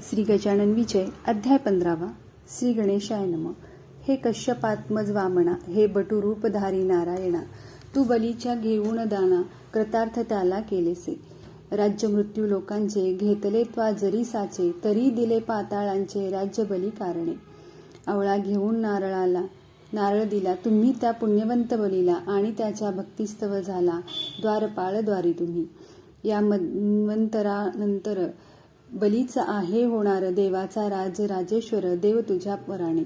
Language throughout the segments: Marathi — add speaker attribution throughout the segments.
Speaker 1: श्री गजानन विजय अध्याय 15 श्री गणेशाय नमः। हे कश्यपात्मज वामना, हे बटुरूपधारी नारायणा, तू बलीच्या घेऊन दाना कृतार्थ त्याला केलेसे। राज्य मृत्यू लोकांचे घेतले त्वा जरी साचे, तरी दिले पाताळांचे राज्य बली कारणे। आवळा घेऊन नारळ दिला तुम्ही त्या पुण्यवंत बलीला, आणि त्याच्या भक्तिस्तव झाला द्वारपाळ द्वारी तुम्ही। या मन्वंतरानंतर बलीच आहे होणार देवाचा राजेश्वर देव तुझ्या पराणे।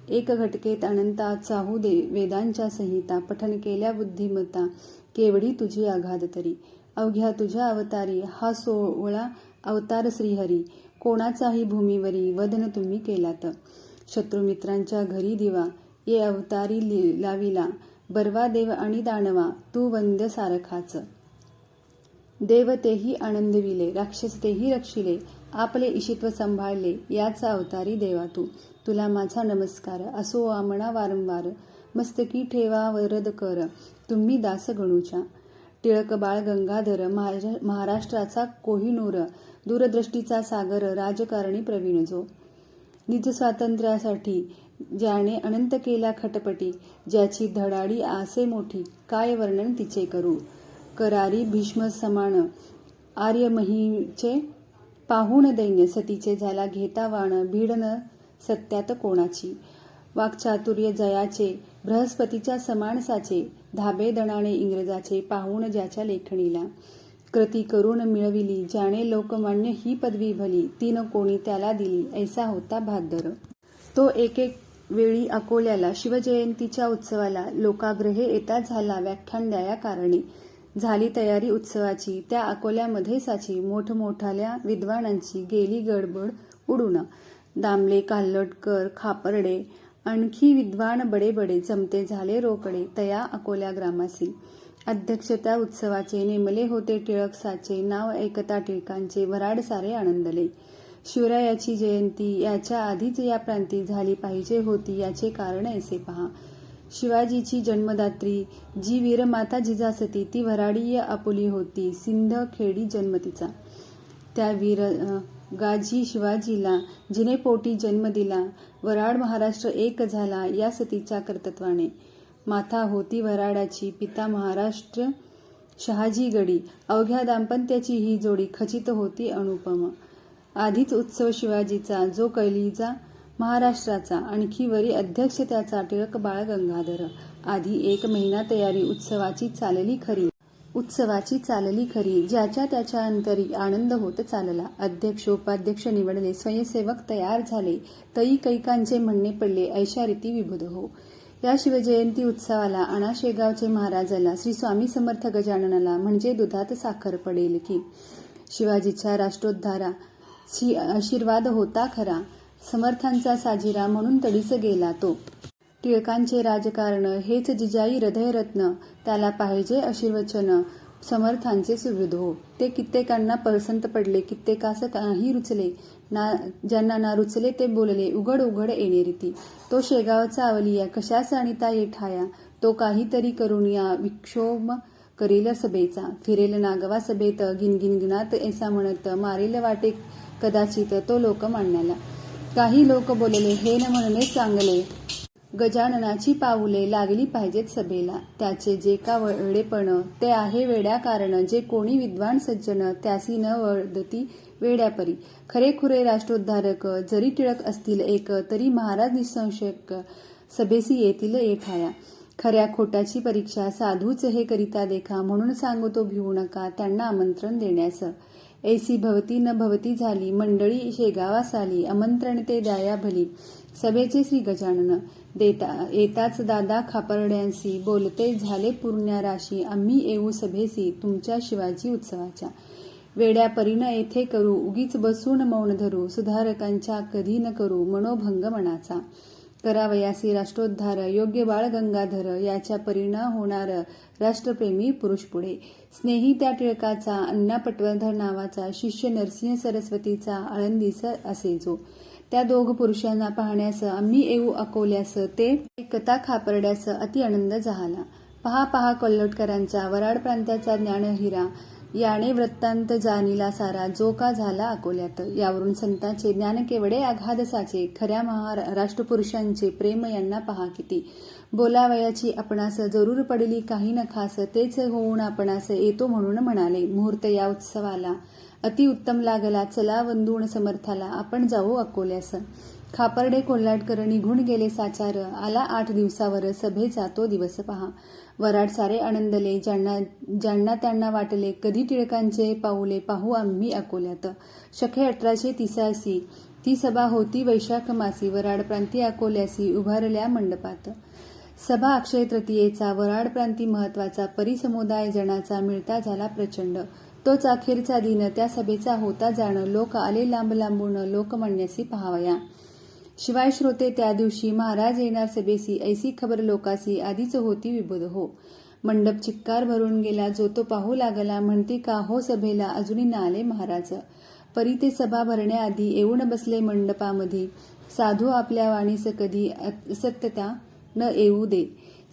Speaker 1: एक घटकेत अनंता चाहू दे वेदांच्या संहिता, पठन केल्या बुद्धिमत्ता केवढी तुझी आघात तरी। अवघ्या तुझ्या अवतारी हा 16 अवतार श्रीहरी, कोणाचाही भूमीवरी वदन तुम्ही केलात। शत्रुमित्रांच्या घरी दिवा ये अवतारी लाविला, बर्वा देव आणि दानवा तू वंद्य सारखाच। देव तेही आनंदविले, राक्षस तेही रक्षिले, आपले ईशित्व संभाळले, याचा अवतारी देवा तू। तुला माझा नमस्कार असो वामना वारंवार, मस्तकी ठेवा वरद कर तुम्ही दास गणूच्या। टिळक बाळ गंगाधर महाराष्ट्राचा कोहिनूर, दूरदृष्टीचा सागर राजकारणी प्रवीण जो। निज स्वातंत्र्यासाठी ज्याने अनंत केला खटपटी, ज्याची धडाडी आसे मोठी, काय वर्णन तिचे करू। करारी भीष्म समान आर्यमहीचे, पाहून दैन्य सतीचे झाला घेता वाण, भीडन सत्यात कोणाची। वाक्चातुर्य जयाचे बृहस्पतीच्या समान साचे, धाबे दणाने इंग्रजाचे पाहून ज्याच्या लेखणीला। कृती करून मिळविली ज्याने लोकमान्य ही पदवी भली, तीन कोणी त्याला दिली ऐसा होता भाद्दर। तो एक वेळी अकोल्याला शिवजयंतीच्या उत्सवाला लोकाग्रहे येता झाला व्याख्यान द्या कारणी। झाली तयारी उत्सवाची त्या अकोल्यामध्ये साची, मोठमोठाल्या विद्वानांची गेली गडबड उडून। दामले काल्हटकर खापर्डे आणखी विद्वान बडे जमते झाले रोकडे तया अकोल्या ग्रामासी। अध्यक्ष त्या उत्सवाचे नेमले होते टिळक साचे, नाव ऐकता टिळकांचे वराड सारे आनंदले। शिवरायाची जयंती याच्या आधीच या प्रांती झाली पाहिजे होती, याचे कारण ऐसे पहा। शिवाजीची जन्मदात्री जी वीरमाता जिजासती, ती वराडीय आपुली होती सिंध खेडी जन्म तिचा। त्या वीरगाजी शिवाजीला जिने पोटी जन्म दिला, वराड महाराष्ट्र एक झाला या सतीच्या कर्तृत्वाने। माता होती वराडाची, पिता महाराष्ट्र शहाजी गडी, अवघ्या दाम्पत्याची ही जोडी खचित होती अनुपम। आधीच उत्सव शिवाजीचा जो कलिजा महाराष्ट्राचा, आणखी वरी अध्यक्ष त्याचा टिळक बाळ गंगाधर। आधी 1 महिना तयारी उत्सवाची चालली खरी, ज्याच्या त्याच्या अंतरी आनंद होत चालला। अध्यक्ष उपाध्यक्ष निवडले, स्वयंसेवक तयार झाले, तई कैकांचे म्हणणे पडले ऐशा रीती विबुध हो। या शिवजयंती उत्सवाला आणा शेगावचे महाराजाला, श्री स्वामी समर्थ गजाननाला, म्हणजे दुधात साखर पडेल की। शिवाजीच्या राष्ट्रोद्धारा आशीर्वाद होता खरा, समर्थांचा साजिरा म्हणून तडीस गेला तो। टिळकांचे राजकारण हेच जिजाई हृदयरत्न, त्याला पाहिजे आशीर्वचन समर्थांचे सुहृद हो। ते कित्येकांना पसंत पडले, कित्येकास नाही रुचले, ज्यांना ना रुचले ते बोलले उघड येणे रीती। तो शेगावचा अवलिया कशास आणिता येठाया, तो काहीतरी करून या विक्षोभ करील सभेचा। फिरेल नागवा सभेत गिनगिनात ऐसा म्हणत, मारेल वाटे कदाचित तो लोक मांडण्याला। काही लोक बोलले हे न म्हणणे चांगले, गजाननाची पाऊले लागली पाहिजेत सभेला। त्याचे जे का वेडेपण ते आहे वेड्या कारण, जे कोणी विद्वान सज्जन त्यासी न वळदती वेड्यापरी। खरेखुरे राष्ट्रोद्धारक जरी टिळक असतील एक, तरी महाराज निसंशय सभेसी येतील येठाया। खऱ्या खोट्याची परीक्षा साधूच हे करिता देखा, म्हणून सांगतो भिवू नका त्यांना आमंत्रण देण्यास। ऐसी भवती न भवती झाली मंडळी शेगावास आली, आमंत्रण ते द्याया भली सभेचे श्री गजानन। येताच दादा खापर्ड्यांसी बोलते झाले पुण्या राशी, आम्ही येऊ सभेसी तुमच्या शिवाजी उत्सवाच्या। वेड्यापरीन येथे करू उगीच बसून मौन धरू, सुधारकांच्या कधी न करू मनोभंग मनाचा। करावयासी राष्ट्रोद्धार योग्य बाळ गंगाधर, याच्या परीणा होणार राष्ट्रप्रेमी पुरुष पुढे। स्नेही त्या टिळकाचा अण्णा पटवर्धन नावाचा, शिष्य नरसिंह सरस्वतीचा आळंदीस असे जो। त्या दोघ पुरुषांना पाहण्यास आम्ही येऊ अकोल्यास, ते ऐकता खापर्ड्यास अति आनंद झाला। पहा कोल्हटकरांचा वराड प्रांताचा ज्ञानहिरा, याने वृत्तांत जाणीला सारा जो का झाला अकोल्यात. यावरून संतांचे ज्ञान केवढे अगाध साचे, खऱ्या महाराष्ट्रपुरुषांचे प्रेम यांना पहा किती. बोलावयाची आपणास जरूर पडली काही न खास, तेच होऊन आपणास येतो म्हणून म्हणाले. मुहूर्त या उत्सवाला अति उत्तम लागला, चला वंदून समर्थाला आपण जाऊ अकोल्यास. खापर्डे कोल्हाटकर निघून गेले साचार, आला 8 दिवसावर सभेचा तो दिवस पहा. वराड सारे आनंदले, ज्यांना त्यांना वाटले कधी टिळकांचे पाऊले पाहू आम्ही अकोल्यात. शके 1883 ती सभा होती वैशाख मासी, वराड प्रांती अकोल्यासी उभारल्या मंडपात. सभा अक्षय तृतीयेचा, वराड प्रांती महत्वाचा, परिसमुदाय जणाचा मिळता झाला प्रचंड. तोच अखेरचा दिन, त्या सभेचा होता जाण, लोक आले लांब लांबून लोकमान्यासी पहावया. शिवाय श्रोते त्या दिवशी महाराज येणार सभेसी, ऐसी खबर लोकासी आधीच होती विबुध हो. मंडप चिक्कार भरून गेला, जो तो पाहू लागला, म्हणते का हो सभेला अजूनही ना आले महाराज. परी ते सभा भरण्याआधी येऊन बसले मंडपामध्ये, साधू आपल्या वाणीस कधी असत्यता न येऊ दे.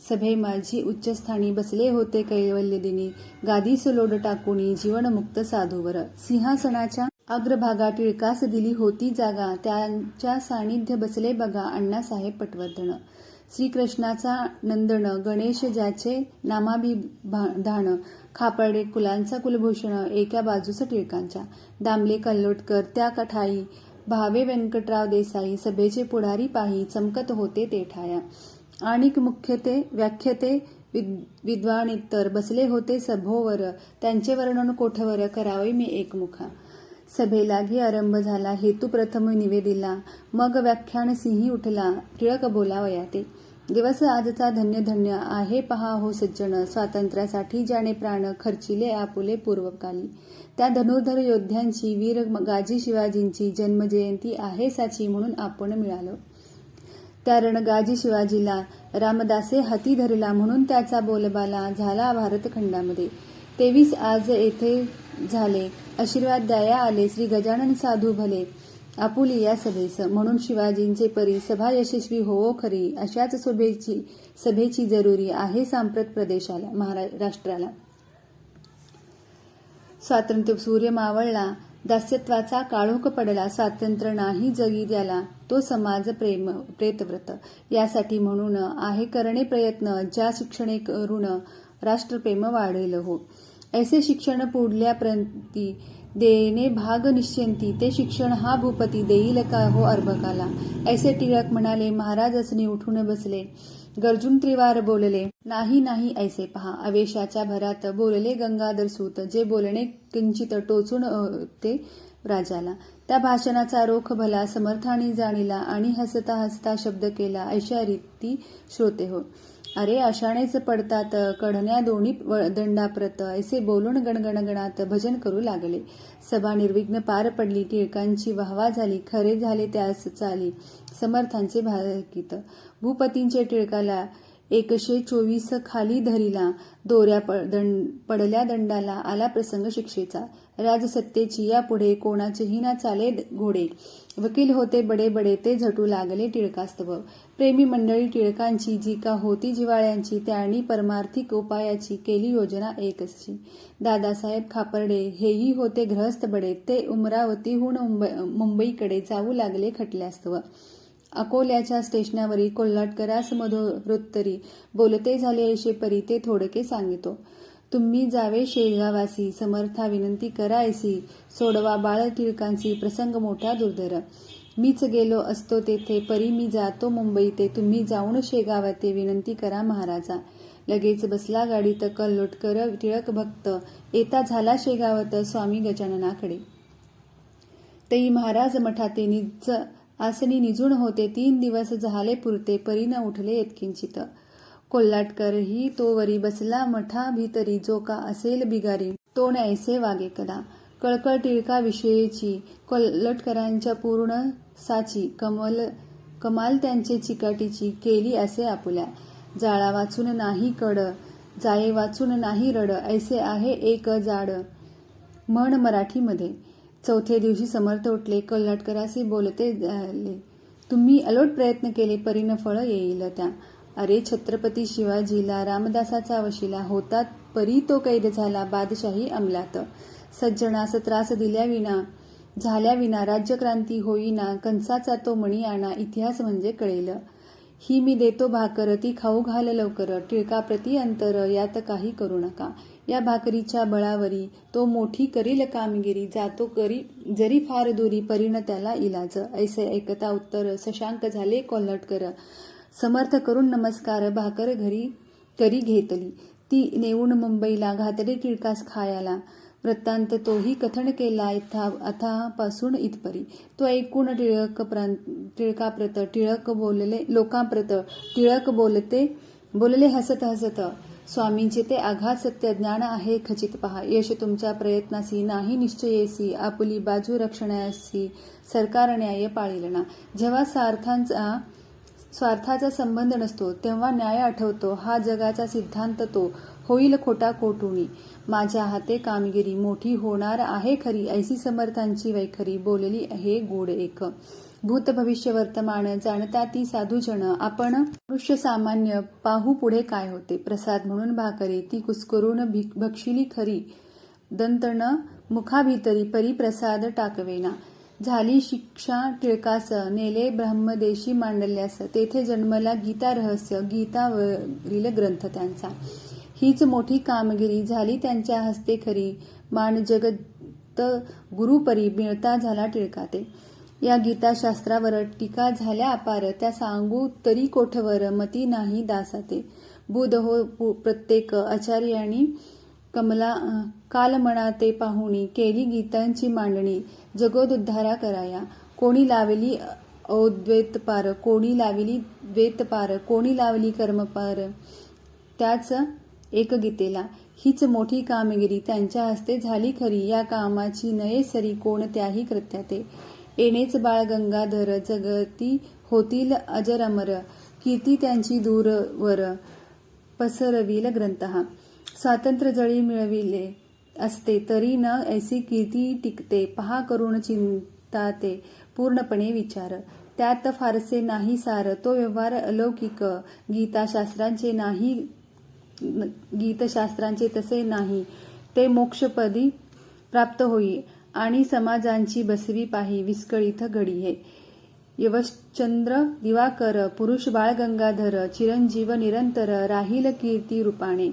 Speaker 1: सभे माझी उच्चस्थानी बसले होते कैवल्यदिनी, गादीस लोड टाकुनी जीवनमुक्त साधूवर. सिंहासनाच्या अग्रभागा टिळकास दिली होती जागा, त्यांच्या सानिध्य बसले बघा अण्णासाहेब पटवर्धन. श्रीकृष्णाचा नंदन, गणेश ज्याचे नामाभिधान, खापर्डे कुलांचा कुलभूषण एका बाजूस टिळकांच्या, दामले कल्लोटकर त्या ठाई, भावे व्यंकटराव देसाई सभेचे पुढारी पाही, चमकत होते ते ठाया. आणिक मुख्यते व्याख्यते विद्वानितर बसले होते सभोवर, त्यांचे वर्णन कोठवर करावे मी एकमुखा. सभेलागी आरंभ झाला, हेतू प्रथम निवेदिला, मग व्याख्यान सिंही उठला, टिळक बोलावया ते. दिवस आजचा धन्य धन्य आहे पहा हो सज्जन, स्वातंत्र्यासाठी ज्याने प्राण खर्चिले आपुले पूर्वकाली. त्या धनुर्धर योद्ध्यांची, वीर गाजी शिवाजींची जन्मजयंती आहे साची, म्हणून आपण मिळालो. त्या रणगाजी शिवाजीला रामदासे हाती धरला, म्हणून त्याचा बोलबाला झाला भारतखंडामध्ये. 23 आज येथे झाले, आशीर्वाद द्याया आले श्री गजानन साधू भले, आपुली या सभेस. म्हणून शिवाजींचे परी सभा यशस्वी होवो खरी, अशाच सभेची जरुरी आहे सांप्रत प्रदेशाला महाराष्ट्राला. स्वातंत्र्य सूर्य मावळला, दास्यत्वाचा काळोख पडला, स्वातंत्र्य नाही जगी द्याला, तो समाज प्रेतव्रत. यासाठी म्हणून आहे करणे प्रयत्न, ज्या शिक्षणे करून राष्ट्रप्रेम वाढेल हो. ऐसे शिक्षण पुढल्या प्रंती देणे भाग निश्चिंती, ते शिक्षण हा भूपती देईल का हो अर्भकाला. ऐसे टिळक म्हणाले, महाराजसनी उठून बसले, गर्जून त्रिवार बोलले, नाही नाही ऐसे पहा. आवेशाच्या भरात बोलले गंगाधर सूत, जे बोलणे किंचित टोचून ते राजाला. त्या भाषणाचा रोख भला समर्थाने जाणीला, आणि हसता हसता शब्द केला, ऐशा रीती श्रोते हो. अरे अशानेच पडतात कढण्या दोन्ही दंडाप्रत, ऐसे बोलून गणगणगणात भजन करू लागले. सभा निर्विघ्न पार पडली, टिळकांची वाहवा झाली, खरे झाले त्यास चाली समर्थांचे भाकीत. भूपतींचे टिळकाला 124 खाली धरिला, दोऱ्या पडल्या दंडाला, आला प्रसंग शिक्षेचा. राजसत्तेची यापुढे कोणाचेही ना चाले घोडे, वकील होते बडे बडे ते झटू लागले टिळकास्तव. प्रेमी मंडळी टिळकांची जी का होती जिव्हाळ्यांची, त्यांनी परमार्थिक उपायाची केली योजना एकशी. दादासाहेब खापर्डे हेही होते गृहस्थ बडे, ते अमरावतीहून मुंबईकडे जाऊ लागले खटल्यास्तव. अकोल्याच्या स्टेशनावरी कोल्हाटकरास मधोरुत्तरी बोलते झाले ऐशे परी, ते थोडके सांगितो. तुम्ही जावे शेगावासी, समर्था विनंती करायसी, सोडवा बाळ टिळकांची प्रसंग मोठा दुर्धर. मीच गेलो असतो तेथे, परी मी जातो मुंबईते, तुम्ही जाऊन शेगावाते विनंती करा महाराजा. लगेच बसला गाडीत कल्लोटकर टिळक भक्त, येता झाला शेगावत स्वामी गजाननाकडे. तेई महाराज मठाते निज आसनी निजून होते, 3 दिवस झाले पुरते, परी न उठले येतकिंचित. कोल्हाटकरही तोवरी बसला मठा भीतरी, जो का असेल बिगारी तो ऐसे वागे कदा. कळकळ टिळकाविषयीची कोल्हटकरांच्या पूर्ण साची, कमाल त्यांचे चिकाटीची केली असे आपुल्या. जाळा वाचून नाही कड, जाये वाचून नाही रड, ऐसे आहे एक जाड म्हण मराठीमध्ये. चौथे दिवशी समर्थ उठले, कोल्हाटकरासी बोलते झाले, तुम्ही अलोट प्रयत्न केले परीन फळ येईल त्या. अरे छत्रपती शिवाजीला रामदासाचा वशिला होता परी तो कैद झाला बादशाही अंमलात. सज्जनास त्रास दिल्याविना झाल्याविना राज्यक्रांती होईना, कंसाचा तो मणी आणा, इतिहास म्हणजे कळेल. ही मी देतो भाकर, ती खाऊ घाल लवकर, टिळकाप्रती अंतर, यात काही करू नका. या भाकरीच्या बळावरी तो मोठी करील कामगिरी, जातो करी जरी फार दुरी, परीन त्याला इलाज. ऐसे ऐकता उत्तर शशांक झाले कोल्हटकर. समर्थ करून नमस्कार, भाकर घरी करी घेतली, ती नेऊन मुंबईला घातली टिळकास खायाला. वृत्तांत तोही कथन केला अथापासून इथपरी. तो ऐकून टिळकाप्रत टिळक बोलले, लोकांप्रत टिळक बोलले हसत हसत, स्वामींचे ते आघात सत्य ज्ञान आहे खचित पहा. यश तुमच्या प्रयत्नासी नाही निश्चयेसी, आपली बाजू रक्षणासी सरकार न्याय पाळील ना. जेव्हा स्वार्थाचा संबंध नसतो तेव्हा न्याय आठवतो, हा जगाचा सिद्धांत तो, होईल खोटा कोटुनी. माझ्या हाते कामगिरी मोठी होणार आहे खरी, ऐसी समर्थांची वैखरी, बोलली हे गोड एक. भूत भविष्य वर्तमान जाणता ती साधूजन, आपण मनुष्य सामान्य पाहू पुढे काय होते. प्रसाद म्हणून भाकरी ती कुस्करून भक्षिली खरी, दंतन मुखाभितरी परी प्रसाद टाकवेना. झाली शिक्षा टिळकास, नेले ब्रह्मदेशी मांडल्यास, तेथे जन्मला गीता रहस्य, गीतावरील ग्रंथ त्यांचा. हीच मोठी कामगिरी झाली त्यांच्या हस्ते खरी, मान जगत गुरुपरी मिळता झाला टिळका ते. या गीताशास्त्रावर टीका झाल्या अपार, त्या सांगू तरी कोठवर, मती नाही दासाते. बुध हो प्रत्येक आचार्यांनी काल म्हणा ते पाहुणी, केली गीतांची मांडणी, जगोद्धारा कराया. कोणी लावली अद्वैत पार, कोणी लावली द्वैत पार, कोणी लावली कर्मपार, त्याच एक गीतेला. हीच मोठी कामगिरी त्यांच्या हस्ते झाली खरी, या कामाची नये सरी कोणत्याही कृत्याते. येणेच बाळ गंगाधर, जगती होतील अजर अमर, कीर्ती त्यांची दूरवर पसरविल ग्रंथ हा. स्वातंत्र्य जळी मिळविले असते तरी न ऐसी कीर्ती टिकते, पहा करून चिंता ते पूर्णपणे विचार. त्यात फारसे नाही सार, तो व्यवहार अलौकिक, गीतशास्त्रांचे तसे नाही, ते मोक्षपदी प्राप्त होई, आणि समाजांची बसवी पाही विस्कळीत घडी हे. यवश्चंद्र दिवाकर, पुरुष बाळ गंगाधर, चिरंजीव निरंतर, राहील कीर्ती रूपाने.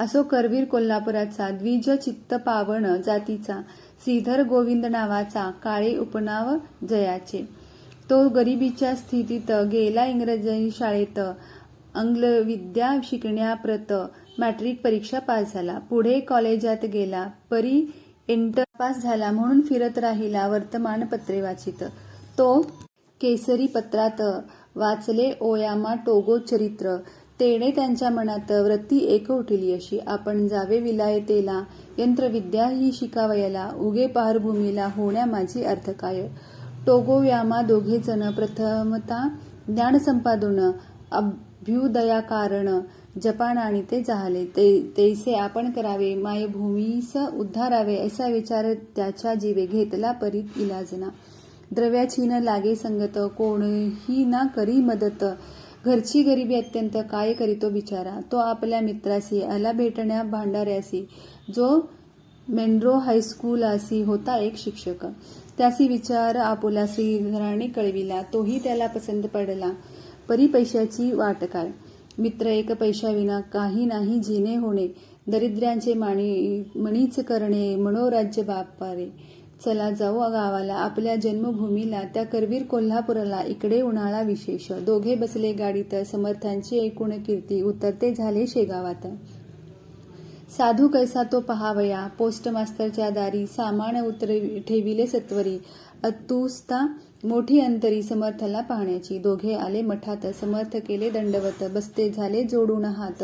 Speaker 1: असो करवीर कोल्हापुराचा, द्विज चित्त पावन जातीचा, श्रीधर गोविंद नावाचा, काळे उपनाव जयाचे. तो गरिबीच्या स्थितीत गेला इंग्रजी शाळेत, अंग्लविद्या शिकण्याप्रत मॅट्रिक परीक्षा पास झाला. पुढे कॉलेजात गेला, परी एंटर पास झाला म्हणून फिरत राहिला वर्तमानपत्रे वाचित. तो केसरी पत्रात वाचले ओयामा टोगो चरित्र, तेणे त्यांच्या मनात वृत्ती एक उठली अशी, आपण जावे विलायतेला, यंत्रविद्या ही शिकावयाला, उगे पारभूमीला होण्या माझी अर्थ काय. टोगो यामा दोघेजण प्रथमता ज्ञान संपादन, अभ्युदयाकारण जपान आणि ते जाहले, तैसे आपण करावे, मायभूमीस उद्धारावे, असा विचार त्याच्या जीवे घेतला परीत इलाजना. द्रव्याची न लागे संगत, कोणही ना करी मदत, घरची गरिबी अत्यंत, काय करीतो बिचारा. तो आपल्या मित्रासी आला भेटण्या भांडाऱ्यासी, जो मेन्रो हायस्कूलासी होता एक शिक्षक. त्यासी विचार आपुला श्रीधराने कळविला, तोही त्याला पसंत पडला. परी पैशाची वाट काय, मित्र एक पैशाविना काही नाही जिने होणे, दरिद्र्यांचे मणीच करणे, मनोराज्य बापारे. चला जाऊ गावाला, आपल्या जन्मभूमीला, त्या करवीर कोल्हापुराला, इकडे उन्हाळा विशेष. दोघे बसले गाडीत, समर्थांची ऐकून कीर्ती, उतरते झाले शेगावात. साधू कैसा तो पहावया, पोस्टमास्तरच्या दारी, सामान ठेविले सत्वरी, अतुस्ता मोठी अंतरी समर्थला पाहण्याची. दोघे आले मठात, समर्थ केले दंडवत, बसते झाले जोडून हात,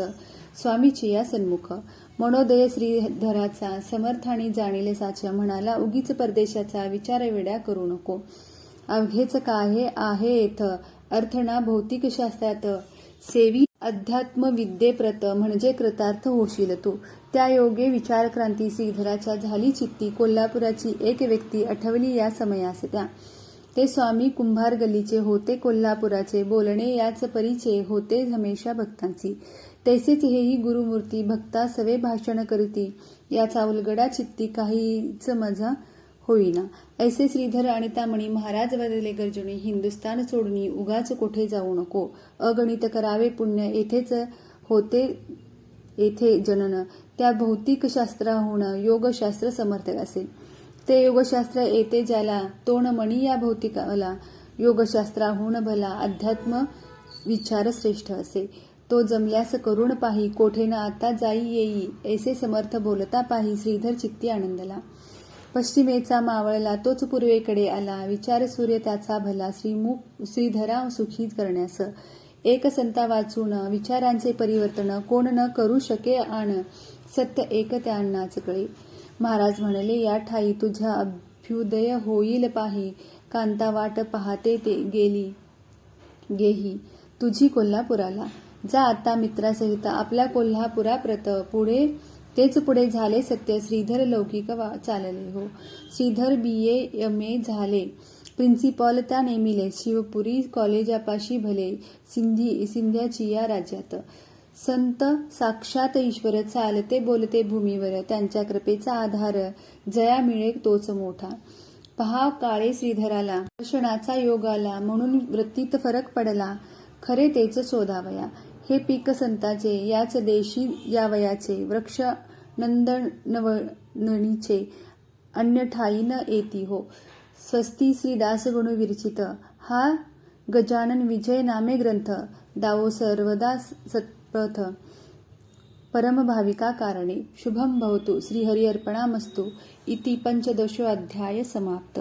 Speaker 1: स्वामीची या सन्मुख. मनोदय श्रीधराचा, समर्थानी जाणीले साच्या, म्हणाला उगीच परदेशाचा विचार वेड्या करू नको, अवघेच काय आहे येथ, अर्थ ना भौतिक शास्त्रात, सेवी अध्यात्म विद्येप्रत, म्हणजे कृतार्थ होशील तू. त्या योगे विचारक्रांती श्रीधराच्या झाली चित्ती, कोल्हापुराची एक व्यक्ती आठवली या समयास त्या. ते स्वामी कुंभार गल्लीचे होते कोल्हापुराचे, बोलणे याच परीचे होते हमेशा भक्तांची. तैसेच हेही गुरुमूर्ती भक्ता सवे भाषण करीती, याचा उलगडा चित्ती काहीच मजा होईना. ऐसे श्रीधर अनितामणी महाराज वरले गर्जणी, हिंदुस्थान सोडणी उगाच कोठे जाऊ नको. अगणित करावे पुण्य येथेच होते येथे जनन, त्या भौतिक शास्त्राहून योगशास्त्र समर्थ असे. ते योगशास्त्र येते ज्याला, तोण मणी या भौतिकाला. योगशास्त्राहून भला अध्यात्म विचार श्रेष्ठ असे. तो जमल्यास करून पाही, कोठे न आता जाई येई. ऐसे समर्थ बोलता पाही, श्रीधर चित्ती आनंदला. पश्चिमेचा मावळला तोच पूर्वेकडे आला, विचार सूर्य त्याचा भला. श्रीधरा सुखी करण्यास एक संता वाचून, विचारांचे परिवर्तन कोण न करू शके आण. सत्य एक त्यांनाच कळे. महाराज म्हणले, या ठाई तुझ्या अभ्युदय होईल पाही. कांता वाट पाहते ते गेही तुझी कोल्हापुराला. जा आता मित्रासहित आपल्या कोल्हापुराप्रत. तेच पुढे झाले सत्य, श्रीधर लौकिक चालले हो. श्रीधर BA MA झाले, प्रिन्सिपॉल त्या नेमिले. शिवपुरी कॉलेजापाशी भले, सिंध्याची या राज्यात. संत साक्षात ईश्वर, चालते बोलते भूमीवर. त्यांच्या कृपेचा आधार, जया मिळे तोच मोठा. पहा काळे श्रीधराला, दर्शनाचा योग आला. म्हणून वृत्तीत फरक पडला, खरे तेच शोधावया. हे पीक संताचे, याच देशी या वयाचे. वृक्ष नंदनवनीचे, अन्य ठाई न येती हो. स्वस्ती श्री दासगणू विरचित. हा गजानन विजय नामे ग्रंथ. दावो सर्वदा सत्पथ, परमभाविका कारणे. शुभम भवतु. श्रीहरी अर्पणामस्तु. इति 15 अध्याय समाप्त.